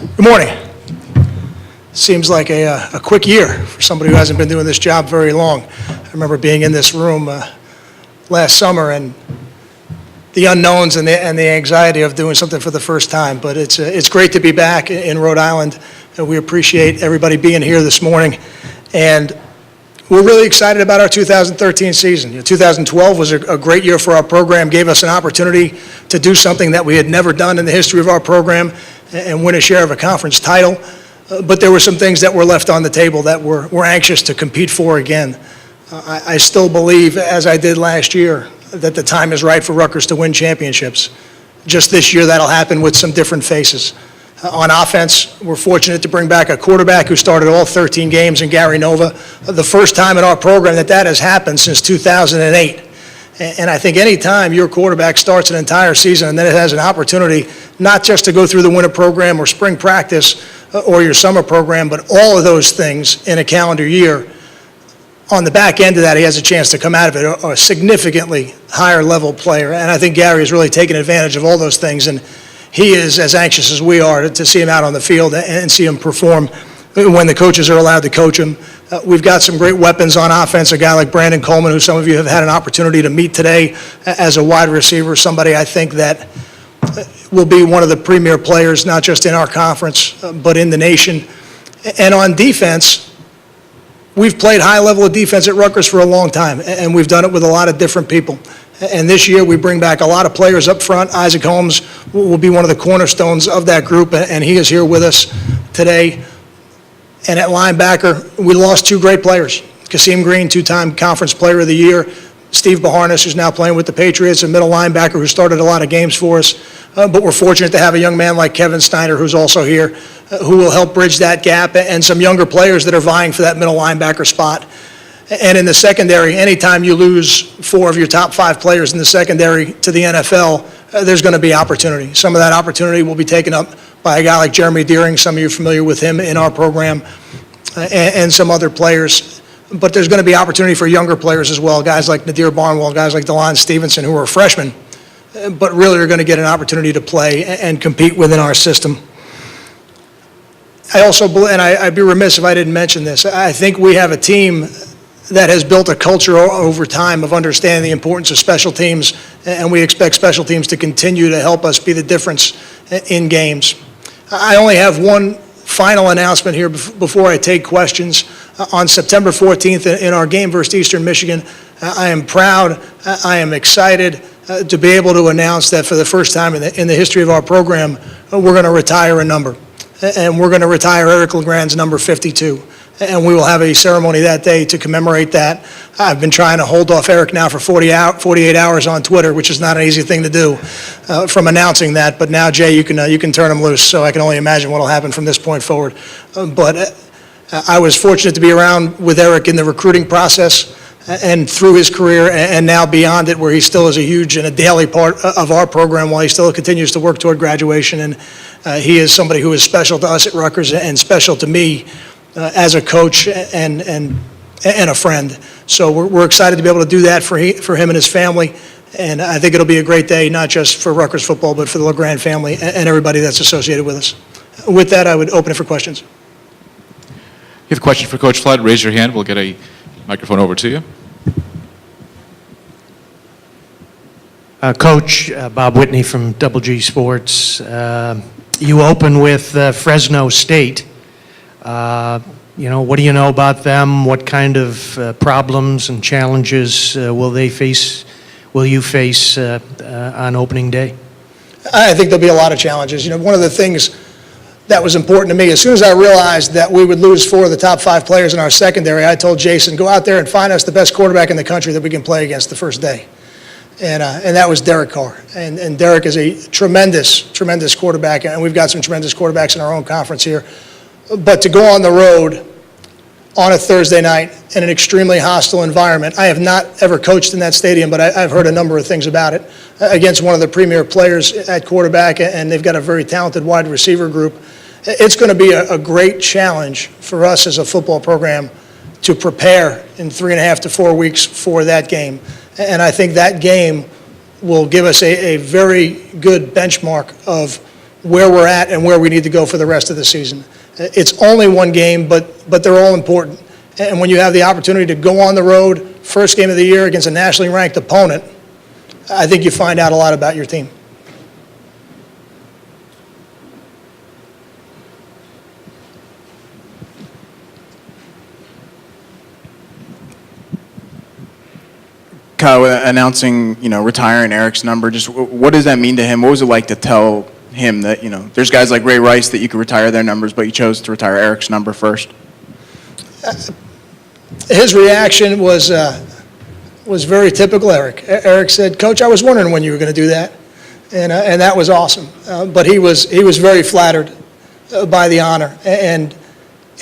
Good morning. Seems like a quick year for somebody who hasn't been doing this job very long. I remember being in this room last summer and the unknowns and the anxiety of doing something for the first time. But it's great to be back in Rhode Island. We appreciate everybody being here this morning. And we're really excited about our 2013 season. 2012 was a great year for our program, gave us an opportunity to do something that we had never done in the history of our program and win a share of a conference title. But there were some things that were left on the table that we're anxious to compete for again. I still believe, as I did last year, that the time is right for Rutgers to win championships. Just this year, that'll happen with some different faces. On offense, we're fortunate to bring back a quarterback who started all 13 games in Gary Nova. The first time in our program that has happened since 2008. And I think any time your quarterback starts an entire season and then it has an opportunity not just to go through the winter program or spring practice or your summer program, but all of those things in a calendar year, on the back end of that, he has a chance to come out of it a significantly higher level player. And I think Gary has really taken advantage of all those things. And he is as anxious as we are to see him out on the field and see him perform when the coaches are allowed to coach him. We've got some great weapons on offense, a guy like Brandon Coleman, who some of you have had an opportunity to meet today as a wide receiver, somebody I think that will be one of the premier players, not just in our conference, but in the nation. And on defense, we've played high level of defense at Rutgers for a long time, and we've done it with a lot of different people. And this year, we bring back a lot of players up front. Isaac Holmes will be one of the cornerstones of that group, and he is here with us today. And at linebacker, we lost two great players. Kasim Green, two-time Conference Player of the Year. Steve Baharnas, who's now playing with the Patriots, a middle linebacker who started a lot of games for us. But we're fortunate to have a young man like Kevin Steiner, who's also here, who will help bridge that gap, and some younger players that are vying for that middle linebacker spot. And in the secondary, anytime you lose four of your top five players in the secondary to the NFL, there's going to be opportunity. Some of that opportunity will be taken up by a guy like Jeremy Deering. Some of you are familiar with him in our program, and some other players. But there's going to be opportunity for younger players as well, guys like Nadir Barnwell, guys like DeLon Stevenson, who are freshmen, but really are going to get an opportunity to play and compete within our system. I also believe, and I'd be remiss if I didn't mention this, I think we have a team that has built a culture over time of understanding the importance of special teams, and we expect special teams to continue to help us be the difference in games. I only have one final announcement here before I take questions. On September 14th in our game versus Eastern Michigan, I am proud, I am excited to be able to announce that for the first time in the history of our program, we're going to retire a number. And we're going to retire Eric LeGrand's number 52. And we will have a ceremony that day to commemorate that. I've been trying to hold off Eric now for 48 hours on Twitter, which is not an easy thing to do, from announcing that. But now, Jay, you can turn him loose, so I can only imagine what will happen from this point forward. But I was fortunate to be around with Eric in the recruiting process and through his career, and now beyond it, where he still is a huge and a daily part of our program while he still continues to work toward graduation. And he is somebody who is special to us at Rutgers and special to me as a coach and a friend. So we're excited to be able to do that for him and his family. And I think it'll be a great day, not just for Rutgers football, but for the LeGrand family and everybody that's associated with us. With that, I would open it for questions. If you have a question for Coach Flood, raise your hand. We'll get a microphone over to you. Coach, Bob Whitney from Double G Sports. You open with Fresno State. What do you know about them? What kind of problems and challenges will you face on opening day? I think there'll be a lot of challenges. One of the things that was important to me, as soon as I realized that we would lose four of the top five players in our secondary, I told Jason, go out there and find us the best quarterback in the country that we can play against the first day. And that was Derek Carr. And Derek is a tremendous, tremendous quarterback, and we've got some tremendous quarterbacks in our own conference here. But to go on the road on a Thursday night in an extremely hostile environment, I have not ever coached in that stadium, but I've heard a number of things about it, against one of the premier players at quarterback, and they've got a very talented wide receiver group. It's going to be a great challenge for us as a football program to prepare in 3.5 to 4 weeks for that game. And I think that game will give us a very good benchmark of where we're at and where we need to go for the rest of the season. It's only one game, but they're all important. And when you have the opportunity to go on the road, first game of the year against a nationally ranked opponent, I think you find out a lot about your team. Kyle, announcing, retiring Eric's number, just what does that mean to him? What was it like to tell him that, there's guys like Ray Rice that you could retire their numbers, but you chose to retire Eric's number first? His reaction was very typical Eric. Eric said, "Coach, I was wondering when you were going to do that," and that was awesome. But he was very flattered by the honor, and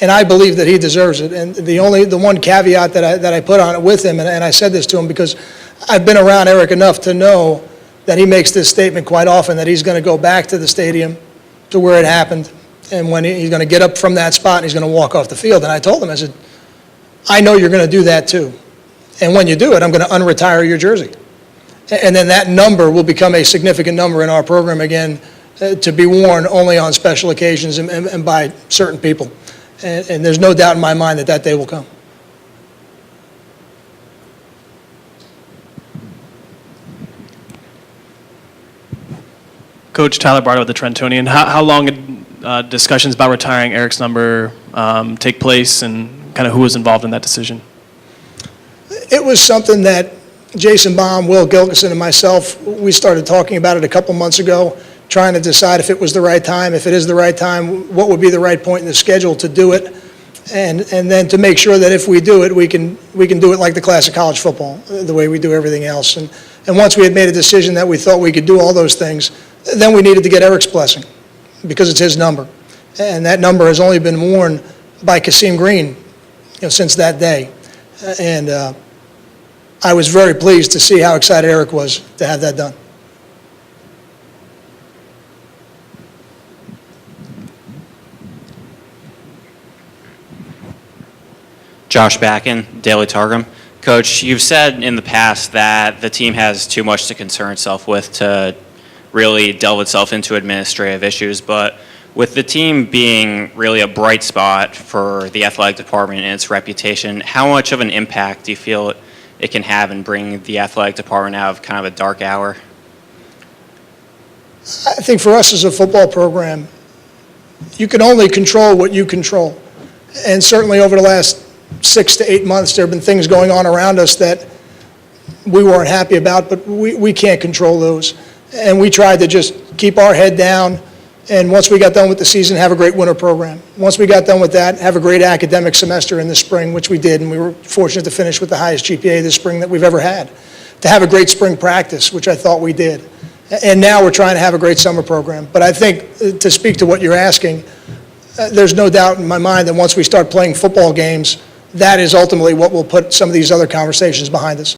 I believe that he deserves it. And the one caveat that I put on it with him, and I said this to him because I've been around Eric enough to know that he makes this statement quite often, that he's going to go back to the stadium to where it happened, and when he's going to get up from that spot and he's going to walk off the field. And I told him, I said, "I know you're going to do that too. And when you do it, I'm going to unretire your jersey. And then that number will become a significant number in our program again, to be worn only on special occasions and by certain people. And there's no doubt in my mind that that day will come." Coach Tyler Barta with the Trentonian. How long did discussions about retiring Eric's number take place, and kind of who was involved in that decision? It was something that Jason Baum, Will Gilkison, and myself, we started talking about it a couple months ago, trying to decide if it was the right time. If it is the right time, what would be the right point in the schedule to do it, and then to make sure that if we do it, we can do it like the class of college football, the way we do everything else. And once we had made a decision that we thought we could do all those things, then we needed to get Eric's blessing, because it's his number. And that number has only been worn by Kasim Green, since that day. And I was very pleased to see how excited Eric was to have that done. Josh Backen, Daily Targum. Coach, you've said in the past that the team has too much to concern itself with to really delve itself into administrative issues, but with the team being really a bright spot for the athletic department and its reputation, how much of an impact do you feel it can have in bringing the athletic department out of kind of a dark hour? I think for us as a football program, you can only control what you control. And certainly over the last 6 to 8 months, there have been things going on around us that we weren't happy about, but we can't control those. And we tried to just keep our head down, and once we got done with the season, have a great winter program. Once we got done with that, have a great academic semester in the spring, which we did, and we were fortunate to finish with the highest GPA this spring that we've ever had. To have a great spring practice, which I thought we did. And now we're trying to have a great summer program. But I think, to speak to what you're asking, there's no doubt in my mind that once we start playing football games, that is ultimately what will put some of these other conversations behind us.